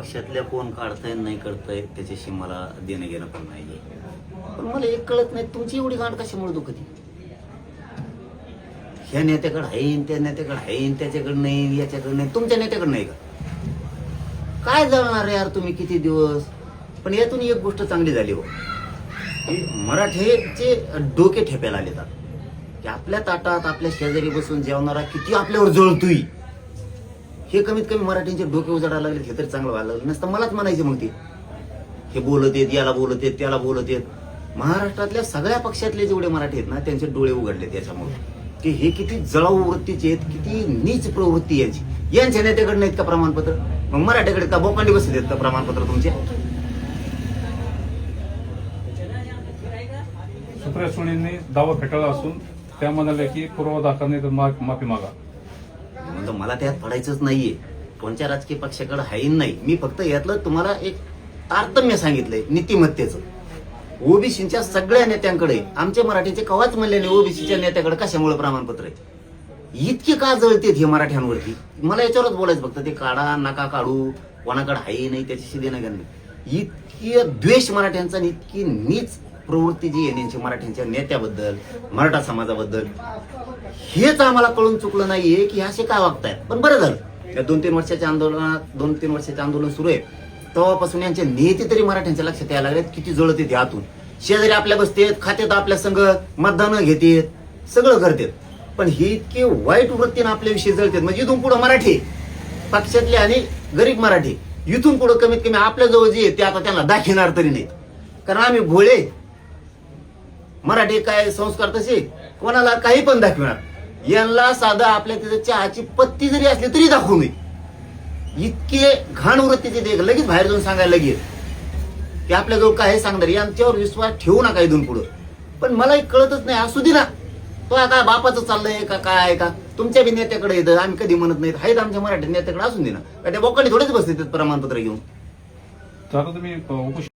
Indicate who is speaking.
Speaker 1: पक्षातल्या कोण काढताय नाही करताय त्याच्याशी मला देणं घेणं पण नाहीये. पण मला एक कळत नाही, तुमची एवढी गांड कशामुळे दुखती? ह्या नेत्याकडे आहे, त्या नेत्याकडे आहे, त्याच्याकडे नाही, याच्याकडे नाही, तुमच्या नेत्याकडे नाही का? काय जळणार यार तुम्ही किती दिवस? पण यातून एक गोष्ट चांगली झाली हो, की मराठ्याचे डोके ठेप्याला आले की आपल्या ताटात आपल्या शेजारी बसून जेवणारा किती आपल्यावर जळतोय, हे कमीत कमी मराठ्यांचे डोके उजाडायला लागले. हे तरी चांगलं व्हायला लागलं नसतं मलाच म्हणायचे. मग ते हे बोलत येत, याला बोलत येत, त्याला बोलत येत. महाराष्ट्रातल्या सगळ्या पक्षातले जेवढे मराठी आहेत ना, त्यांचे डोळे उघडले त्याच्यामुळे, की हे किती जळाऊ वृत्तीचे आहेत, किती नीच प्रवृत्ती याची. यांच्या नेत्याकडे नाहीत का प्रमाणपत्र? मग मराठ्याकडे का बोकांडी बसले आहेत का प्रमाणपत्र तुमचे?
Speaker 2: सुप्रिया सुळेंनी दावा फेटाळला असून त्या म्हणाले की पुरावा दाखल नाही तर माफी मागा.
Speaker 1: म्हणजे मला त्यात पडायचंच नाहीये, कोणत्या राजकीय पक्षाकडे हाही नाही. मी फक्त यातलं तुम्हाला एक तारतम्य सांगितलंय नीतिमत्तेचं. ओबीसीच्या सगळ्या नेत्यांकडे, आमच्या मराठीचे कवाच म्हणले नाही ओबीसीच्या नेत्याकडे कशामुळे प्रमाणपत्र आहे. इतके का जळतेत हे मराठ्यांवरती? मला याच्यावरच बोलायचं फक्त. ते काढा नका काढू, कोणाकडे हाही नाही त्याच्याशी देणं घेणं नाही. इतकी द्वेष मराठ्यांचा आणि इतकी नीच प्रवृत्ती जी आहे त्यांची मराठ्यांच्या नेत्याबद्दल, मराठा समाजाबद्दल, हेच आम्हाला कळून चुकलं नाहीये की असे काय वागतायत. पण बरं झालं, या 2-3 वर्षाच्या आंदोलन सुरू आहे तेव्हापासून यांचे नेते तरी मराठ्यांच्या लक्षात यायला लागलेत किती जळत येते आतून. शेजारी आपल्या बसतेत, खात्यात आपल्या संघ, मतदान घेतेत, सगळं करतेत. पण ही इतकी वाईट वृत्तीनं आपल्याविषयी जळतेत. म्हणजे इथून पुढे मराठी पक्षातले आणि गरीब मराठी इथून पुढे कमीत कमी आपल्या जवळ जे आहे ते आता त्यांना दाखवणार तरी नाहीत. कारण आम्ही भोळे मराठी, काय संस्कार तसे कोणाला काही पण दाखवणार. यांना साधा आपल्या तिथे चहाची पत्ती जरी असली तरी दाखवू नये. इतके घाण वृत्तीचे ते लगेच बाहेर जाऊन सांगायला लगेच की आपल्याजवळ काय सांगणार. यांच्यावर विश्वास ठेवू नका इथून पुढं. पण मलाही कळतच नाही, असू दे ना, तो आता बापाचं चाललंय का काय आहे का? तुमच्या बी नेत्याकडे येतं, आम्ही कधी म्हणत नाहीत, आहेत आमच्या मराठी नेत्याकडे, असून दे ना. त्या बोकांनी थोडेच बसते प्रमाणपत्र घेऊन.
Speaker 2: तर आता तुम्ही